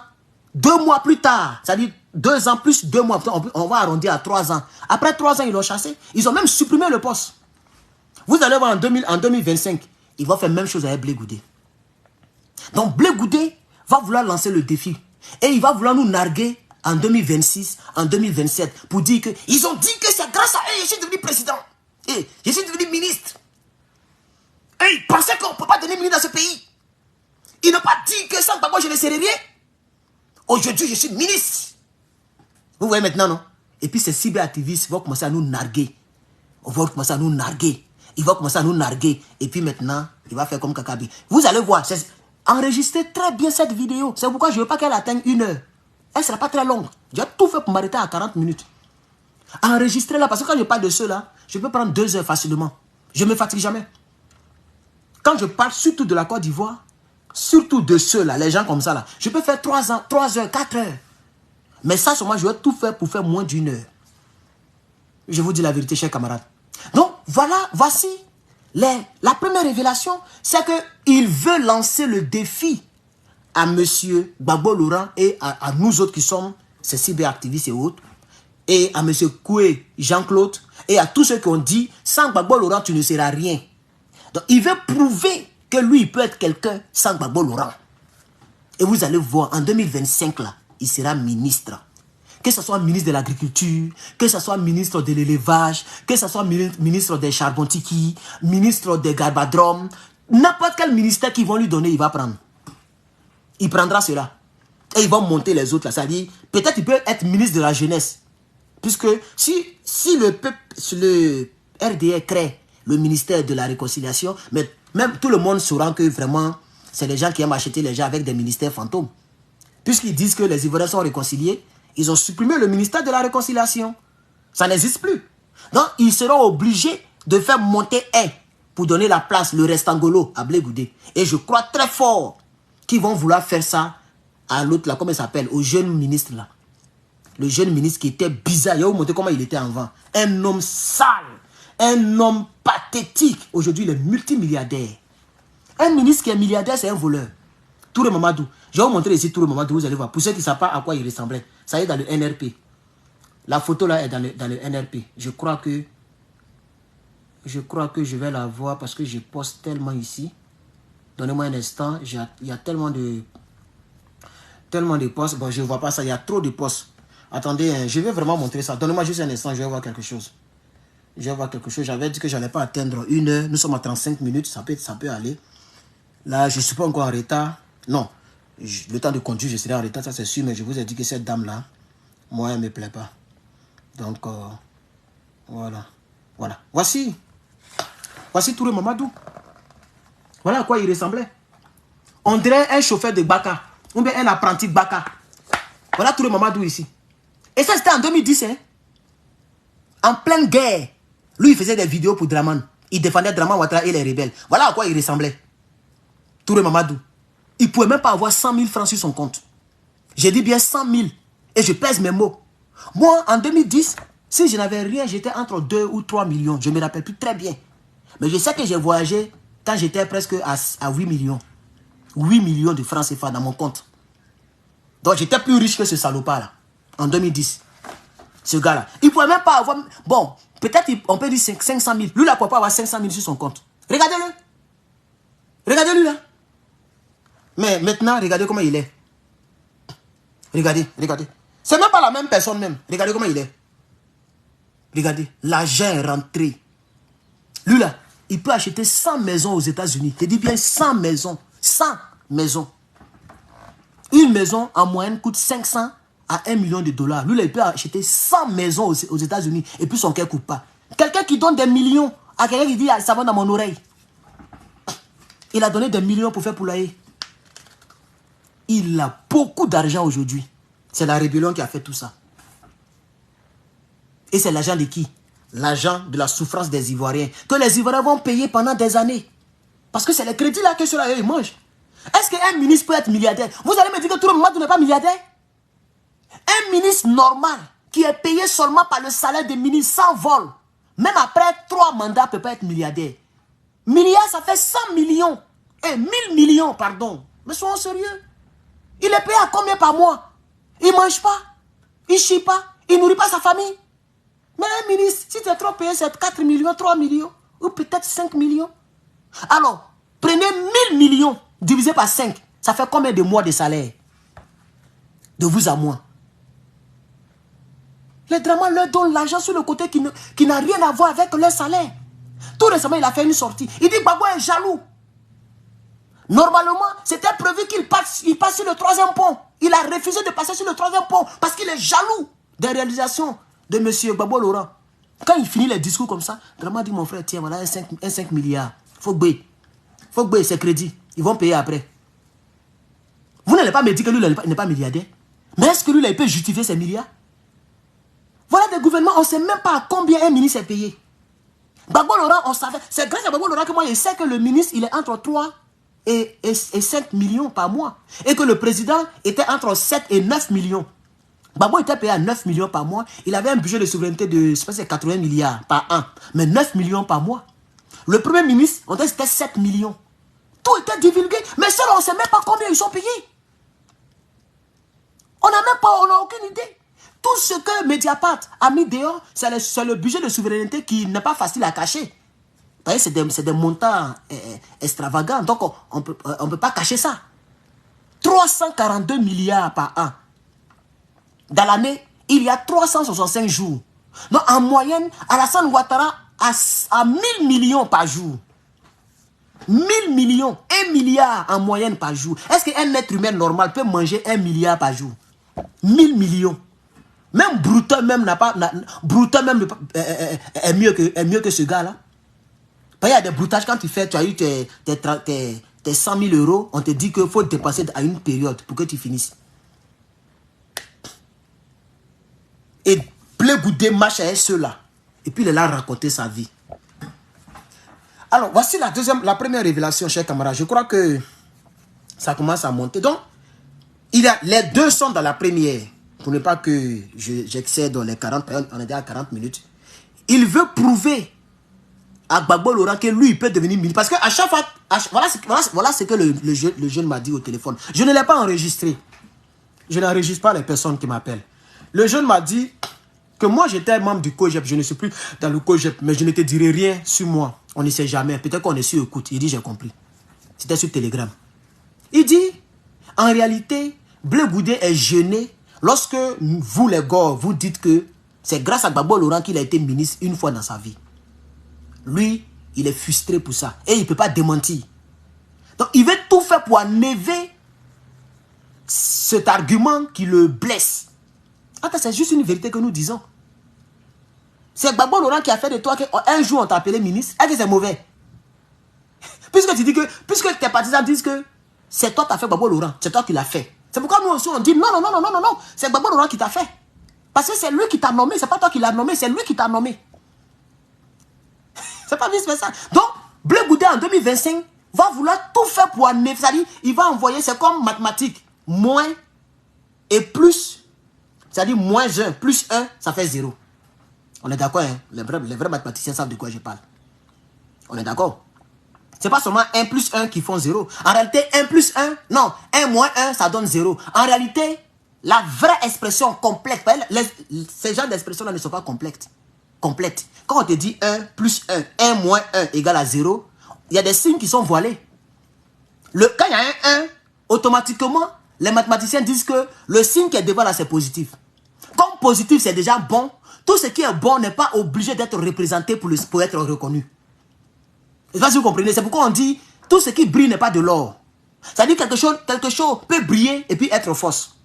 2 mois plus tard, c'est-à-dire 2 ans plus 2 mois, on va arrondir à 3 ans. Après 3 ans, ils l'ont chassé. Ils ont même supprimé le poste. Vous allez voir en 2025, ils vont faire la même chose avec Blé Goudé. Donc Blé Goudé va vouloir lancer le défi. Et il va vouloir nous narguer en 2026, en 2027, pour dire que ils ont dit que c'est grâce à eux que je suis devenu président. Et je suis devenu ministre. Et ils pensaient qu'on ne peut pas donner ministre dans ce pays. Ils n'ont pas dit que sans Gbagbo, je ne serais rien. Aujourd'hui, je suis ministre. Vous voyez maintenant, non? Et puis ces cyberactivistes vont commencer à nous narguer. On va commencer à nous narguer. Il va commencer à nous narguer. Et puis maintenant, il va faire comme Kakabe. Vous allez voir, enregistrez très bien cette vidéo. C'est pourquoi je ne veux pas qu'elle atteigne 1 heure. Elle ne sera pas très longue. J'ai tout fait pour m'arrêter à 40 minutes. Enregistrez-la, parce que quand je parle de ceux-là, je peux prendre 2 heures facilement. Je ne me fatigue jamais. Quand je parle surtout de la Côte d'Ivoire, surtout de ceux-là, les gens comme ça, là, je peux faire 3 heures, 4 heures. Mais ça, moi, je vais tout faire pour faire moins d'1 heure. Je vous dis la vérité, chers camarades. Donc, voici la première révélation, c'est qu'il veut lancer le défi à M. Gbagbo Laurent et à nous autres qui sommes ces cyberactivistes et autres, et à M. Koué, Jean-Claude, et à tous ceux qui ont dit, sans Gbagbo Laurent, tu ne seras rien. Donc, il veut prouver que lui, il peut être quelqu'un sans Gbagbo Laurent. Et vous allez voir, en 2025, là, il sera ministre. Que ce soit ministre de l'agriculture, que ce soit ministre de l'élevage, que ce soit ministre des charbontiques, ministre des garbadromes, n'importe quel ministère qu'ils vont lui donner, il va prendre. Il prendra cela. Et ils vont monter les autres là. C'est-à-dire, peut-être il peut être ministre de la jeunesse. Puisque si le peuple, le RDR crée le ministère de la réconciliation, mais même tout le monde saura que vraiment, c'est les gens qui aiment acheter les gens avec des ministères fantômes. Puisqu'ils disent que les Ivoiriens sont réconciliés, ils ont supprimé le ministère de la réconciliation. Ça n'existe plus. Donc, ils seront obligés de faire monter un pour donner la place, le restangolo, à Blé Goudé. Et je crois très fort qu'ils vont vouloir faire ça à l'autre, là, comment il s'appelle, au jeune ministre, là. Le jeune ministre qui était bizarre. Il a montré comment il était avant. Un homme sale. Un homme pathétique. Aujourd'hui, il est multimilliardaire. Un ministre qui est milliardaire, c'est un voleur. Touré Mamadou. Je vais vous montrer ici Touré Mamadou, vous allez voir. Pour ceux qui ne savent pas à quoi il ressemblait. Ça y est dans le NRP. La photo là est dans le NRP. Je crois que je vais la voir parce que je poste tellement ici. Donnez-moi un instant. Il y a tellement de postes. Bon, je ne vois pas ça. Il y a trop de postes. Attendez, je vais vraiment montrer ça. Donnez-moi juste un instant, je vais voir quelque chose. Je vais voir quelque chose. J'avais dit que je n'allais pas atteindre 1 heure. Nous sommes à 35 minutes. Ça peut aller. Là, je ne suis pas encore en retard. Non. Le temps de conduire, je serai en retard, ça c'est sûr. Mais je vous ai dit que cette dame-là, moi, elle ne me plaît pas. Donc, voilà. Voilà. Voici Touré Mamadou. Voilà à quoi il ressemblait. On dirait un chauffeur de Baka. Ou bien un apprenti de Baka. Voilà Touré Mamadou ici. Et ça, c'était en 2010. Hein? En pleine guerre. Lui, il faisait des vidéos pour Draman. Il défendait Draman Ouattara et les rebelles. Voilà à quoi il ressemblait. Touré Mamadou. Il ne pouvait même pas avoir 100 000 francs sur son compte. J'ai dit bien 100 000. Et je pèse mes mots. Moi, en 2010, si je n'avais rien, j'étais entre 2 ou 3 millions. Je ne me rappelle plus très bien. Mais je sais que j'ai voyagé quand j'étais presque à 8 millions. 8 millions de francs CFA dans mon compte. Donc, j'étais plus riche que ce salopard-là. En 2010. Ce gars-là. Il ne pouvait même pas avoir... Bon, peut-être on peut dire 500 000. Lui, là, ne pouvait pas avoir 500 000 sur son compte. Regardez-le. Regardez-lui, là. Mais maintenant, regardez comment il est. Regardez. C'est même pas la même personne même. Regardez comment il est. Regardez. L'argent est rentré. Lui, là, il peut acheter 100 maisons aux États-Unis. Je dis bien 100 maisons. 100 maisons. Une maison, en moyenne, coûte 500 à 1 million de dollars. Lui, là, il peut acheter 100 maisons aux États-Unis et puis son cœur ne coupe pas. Quelqu'un qui donne des millions à quelqu'un qui dit, ça va dans mon oreille. Il a donné des millions pour faire poulailler. Il a beaucoup d'argent aujourd'hui. C'est la rébellion qui a fait tout ça. Et c'est l'argent de qui? L'argent de la souffrance des Ivoiriens. Que les Ivoiriens vont payer pendant des années. Parce que c'est les crédits là que ceux-là, ils mangent. Est-ce qu'un ministre peut être milliardaire? Vous allez me dire que tout le monde n'est pas milliardaire? Un ministre normal qui est payé seulement par le salaire des ministres sans vol, même après 3 mandats, ne peut pas être milliardaire. Milliard, ça fait 100 millions. Et 1000 millions, pardon. Mais soyons sérieux. Il est payé à combien par mois? Il ne mange pas. Il ne chie pas. Il ne nourrit pas sa famille. Mais un ministre, si tu es trop payé, c'est 4 millions, 3 millions. Ou peut-être 5 millions. Alors, prenez 1000 millions divisé par 5. Ça fait combien de mois de salaire? De vous à moi. Les Draman leur donnent l'argent sur le côté qui n'a rien à voir avec leur salaire. Tout récemment, il a fait une sortie. Il dit Gbagbo est jaloux. Normalement, c'était prévu qu'il passe sur le 3e pont. Il a refusé de passer sur le 3e pont parce qu'il est jaloux des réalisations de M. Gbagbo Laurent. Quand il finit les discours comme ça, Draman dit mon frère, tiens, voilà un 5 milliards. Faut que c'est crédit. Ils vont payer après. Vous n'allez pas me dire que lui n'est pas milliardaire. Mais est-ce que lui, il peut justifier ces milliards? Voilà des gouvernements, on ne sait même pas à combien un ministre est payé. Gbagbo Laurent, on savait. C'est grâce à Gbagbo Laurent que moi, je sais que le ministre, il est entre 3 et 5 millions par mois. Et que le président était entre 7 et 9 millions. Gbagbo était payé à 9 millions par mois. Il avait un budget de souveraineté de, je pense, 80 milliards par an. Mais 9 millions par mois. Le premier ministre, on disait c'était 7 millions. Tout était divulgué. Mais ça, on ne sait même pas combien ils sont payés. On n'a aucune idée. Tout ce que Mediapart a mis dehors, c'est le budget de souveraineté qui n'est pas facile à cacher. C'est des montants extravagants. Donc, on ne peut pas cacher ça. 342 milliards par an. Dans l'année, il y a 365 jours. Donc, en moyenne, Alassane Ouattara a 1000 millions par jour. 1000 millions, 1 milliard en moyenne par jour. Est-ce qu'un être humain normal peut manger 1 milliard par jour? 1000 millions. Même Bruton même n'a pas... Bruton même est mieux que ce gars-là. Il y a des broutages, quand tu as eu tes 100 000 euros, on te dit qu'il faut dépasser à une période pour que tu finisses. Et Blé Goudé marche avec ceux-là. Et puis il a raconté sa vie. Alors, voici la première révélation, chers camarades. Je crois que ça commence à monter. Donc, les deux sont dans la première. Pour ne pas que j'excède dans les 40, on est déjà à 40 minutes. Il veut prouver à Gbagbo Laurent que lui, il peut devenir ministre. Parce qu'à chaque fois, voilà ce que le jeune m'a dit au téléphone. Je ne l'ai pas enregistré. Je n'enregistre pas les personnes qui m'appellent. Le jeune m'a dit que moi, j'étais membre du COGEP. Je ne suis plus dans le COGEP, mais je ne te dirai rien sur moi. On ne sait jamais. Peut-être qu'on est sur écoute. Il dit, j'ai compris. C'était sur Telegram. Il dit, en réalité, Blé Goudé est gêné lorsque vous, les gars, vous dites que c'est grâce à Gbagbo Laurent qu'il a été ministre une fois dans sa vie. Lui, il est frustré pour ça. Et il ne peut pas démentir. Donc, il veut tout faire pour enlever cet argument qui le blesse. Attends, c'est juste une vérité que nous disons. C'est Gbagbo Laurent qui a fait de toi qu'un jour on t'a appelé ministre. Est-ce que c'est mauvais? Puisque tu dis que, puisque tes partisans disent que c'est toi qui as fait Gbagbo Laurent, c'est toi qui l'as fait. C'est pourquoi nous aussi on dit non, c'est Gbagbo Laurent qui t'a fait. Parce que c'est lui qui t'a nommé, c'est pas toi qui l'as nommé, c'est lui qui t'a nommé. C'est pas vice-versa. Donc, Blé Goudé en 2025 va vouloir tout faire pour enlever. C'est-à-dire, il va envoyer, c'est comme mathématiques. Moins et plus. C'est-à-dire, moins 1 plus 1, ça fait 0. On est d'accord, hein? Les vrais mathématiciens savent de quoi je parle. On est d'accord? C'est pas seulement 1 plus 1 qui font 0. En réalité, 1 plus 1, non, 1 moins 1, ça donne 0. En réalité, la vraie expression complète, ces genres d'expressions-là ne sont pas complètes. Quand on te dit 1 plus 1, 1 moins 1 égale à 0, il y a des signes qui sont voilés. Quand il y a un 1, automatiquement, les mathématiciens disent que le signe qui est devant là, c'est positif. Comme positif, c'est déjà bon, tout ce qui est bon n'est pas obligé d'être représenté pour être reconnu. Je ne sais pas si vous comprenez. C'est pourquoi on dit tout ce qui brille n'est pas de l'or. C'est-à-dire quelque chose peut briller et puis être fausse.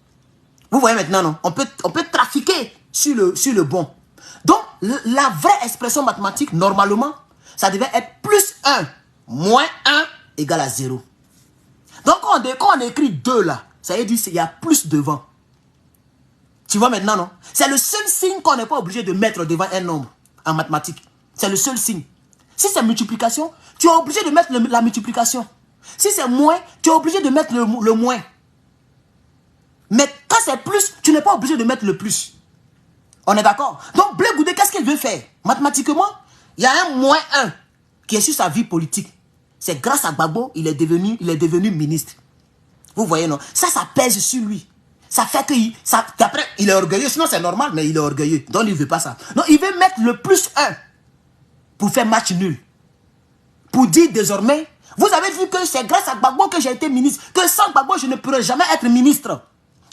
Vous voyez maintenant, non? On peut trafiquer sur le bon. Donc, la vraie expression mathématique, normalement, ça devait être plus 1 moins 1 égale à 0. Donc, quand on écrit 2 là, ça veut dire qu'il y a plus devant. Tu vois maintenant, non? C'est le seul signe qu'on n'est pas obligé de mettre devant un nombre en mathématiques. C'est le seul signe. Si c'est multiplication, tu es obligé de mettre la multiplication. Si c'est moins, tu es obligé de mettre le moins. Mais quand c'est plus, tu n'es pas obligé de mettre le plus. On est d'accord? Donc, Blé Goudé, qu'est-ce qu'il veut faire? Mathématiquement, il y a un moins 1 qui est sur sa vie politique. C'est grâce à Gbagbo, il est devenu ministre. Vous voyez, non? Ça pèse sur lui. Ça fait qu'après, il est orgueilleux. Sinon, c'est normal, mais il est orgueilleux. Donc, il ne veut pas ça. Donc, il veut mettre le plus 1 pour faire match nul. Pour dire désormais, vous avez vu que c'est grâce à Gbagbo que j'ai été ministre. Que sans Gbagbo, je ne pourrais jamais être ministre.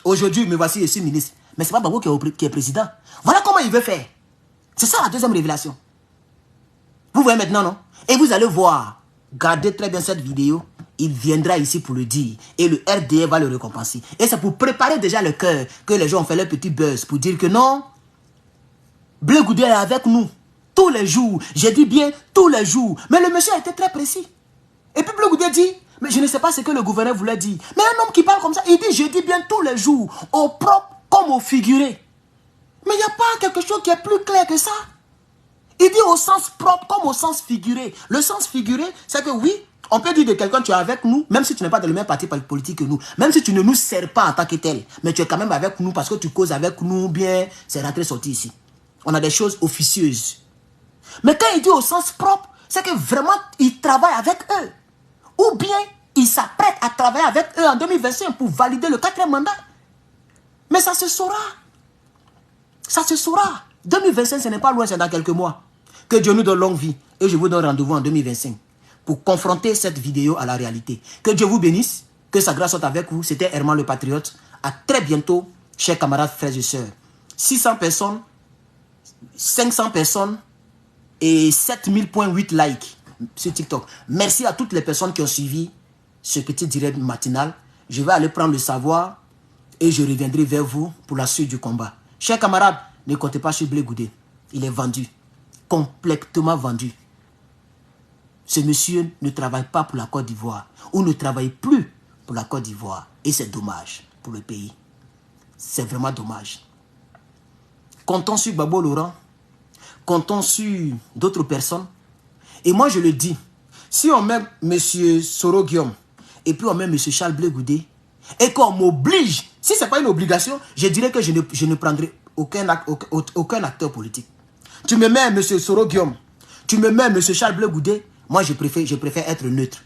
Aujourd'hui, me voici, je suis ministre. Mais ce n'est pas Gbagbo qui est président. Voilà comment il veut faire. C'est ça la deuxième révélation. Vous voyez maintenant, non? Et vous allez voir, gardez très bien cette vidéo. Il viendra ici pour le dire. Et le RDA va le récompenser. Et c'est pour préparer déjà le cœur que les gens ont fait leur petit buzz. Pour dire que non, Blé Goudé est avec nous. Tous les jours. J'ai dit bien tous les jours. Mais le monsieur a été très précis. Et puis Blé Goudé dit, mais je ne sais pas ce que le gouverneur voulait dire. Mais un homme qui parle comme ça, il dit, je dis bien tous les jours. Au propre comme au figuré. Mais il n'y a pas quelque chose qui est plus clair que ça. Il dit au sens propre comme au sens figuré. Le sens figuré, c'est que oui, on peut dire de quelqu'un, tu es avec nous, même si tu n'es pas dans le même parti politique que nous. Même si tu ne nous sers pas en tant que tel. Mais tu es quand même avec nous parce que tu causes avec nous bien. C'est rentré-sorti ici. On a des choses officieuses. Mais quand il dit au sens propre, c'est que vraiment, il travaille avec eux. Ou bien, il s'apprête à travailler avec eux en 2025 pour valider le 4e mandat. Mais ça se saura. Ça se saura. 2025, ce n'est pas loin, c'est dans quelques mois. Que Dieu nous donne longue vie. Et je vous donne rendez-vous en 2025 pour confronter cette vidéo à la réalité. Que Dieu vous bénisse. Que sa grâce soit avec vous. C'était Herman le Patriote. À très bientôt, chers camarades, frères et sœurs. 600 personnes, 500 personnes et 7000.8 likes sur TikTok. Merci à toutes les personnes qui ont suivi ce petit direct matinal. Je vais aller prendre le savoir et je reviendrai vers vous pour la suite du combat. Chers camarades, ne comptez pas sur Blé Goudé. Il est vendu. Complètement vendu. Ce monsieur ne travaille pas pour la Côte d'Ivoire. Ou ne travaille plus pour la Côte d'Ivoire. Et c'est dommage pour le pays. C'est vraiment dommage. Comptons sur Gbagbo Laurent. Comptons sur d'autres personnes. Et moi, je le dis. Si on met M. Soro Guillaume et puis on met M. Charles Blé Goudé et qu'on m'oblige, si ce n'est pas une obligation, je dirais que je ne prendrai aucun acteur politique. Tu me mets M. Soro Guillaume, tu me mets M. Charles Blé Goudé, moi je préfère être neutre.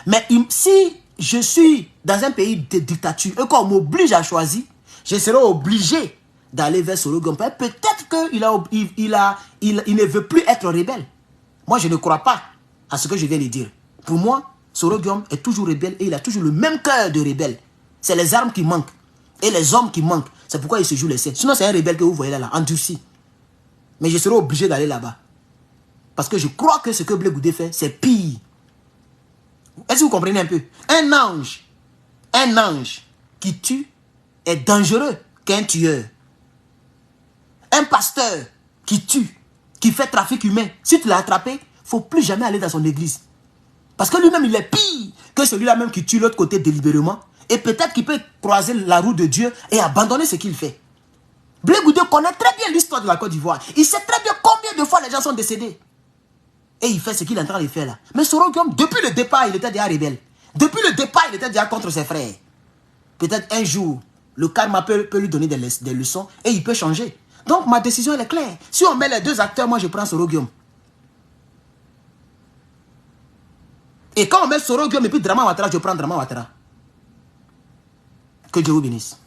Mais si je suis dans un pays de dictature et qu'on m'oblige à choisir, je serai obligé d'aller vers Soro Guillaume. Peut-être qu'il ne veut plus être rebelle. Moi je ne crois pas à ce que je viens de dire. Pour moi, Soro Guillaume est toujours rebelle et il a toujours le même cœur de rebelle. C'est les armes qui manquent et les hommes qui manquent. C'est pourquoi il se joue les scènes. Sinon, c'est un rebelle que vous voyez là, endurci. Mais je serai obligé d'aller là-bas. Parce que je crois que ce que Blé Goudé fait, c'est pire. Est-ce que vous comprenez un peu? Un ange qui tue est dangereux qu'un tueur. Un pasteur qui tue, qui fait trafic humain, si tu l'as attrapé, il ne faut plus jamais aller dans son église. Parce que lui-même, il est pire que celui-là même qui tue l'autre côté délibérément. Et peut-être qu'il peut croiser la route de Dieu et abandonner ce qu'il fait. Blé Goudé connaît très bien l'histoire de la Côte d'Ivoire. Il sait très bien combien de fois les gens sont décédés. Et il fait ce qu'il est en train de faire là. Mais Soro Guillaume, depuis le départ, il était déjà rebelle. Depuis le départ, il était déjà contre ses frères. Peut-être un jour, le karma peut lui donner des leçons et il peut changer. Donc ma décision elle est claire. Si on met les deux acteurs, moi je prends Soro Guillaume. Et quand on met Soro Guillaume et puis Draman Ouattara, je prends Draman Ouattara. Que Dieu vous bénisse.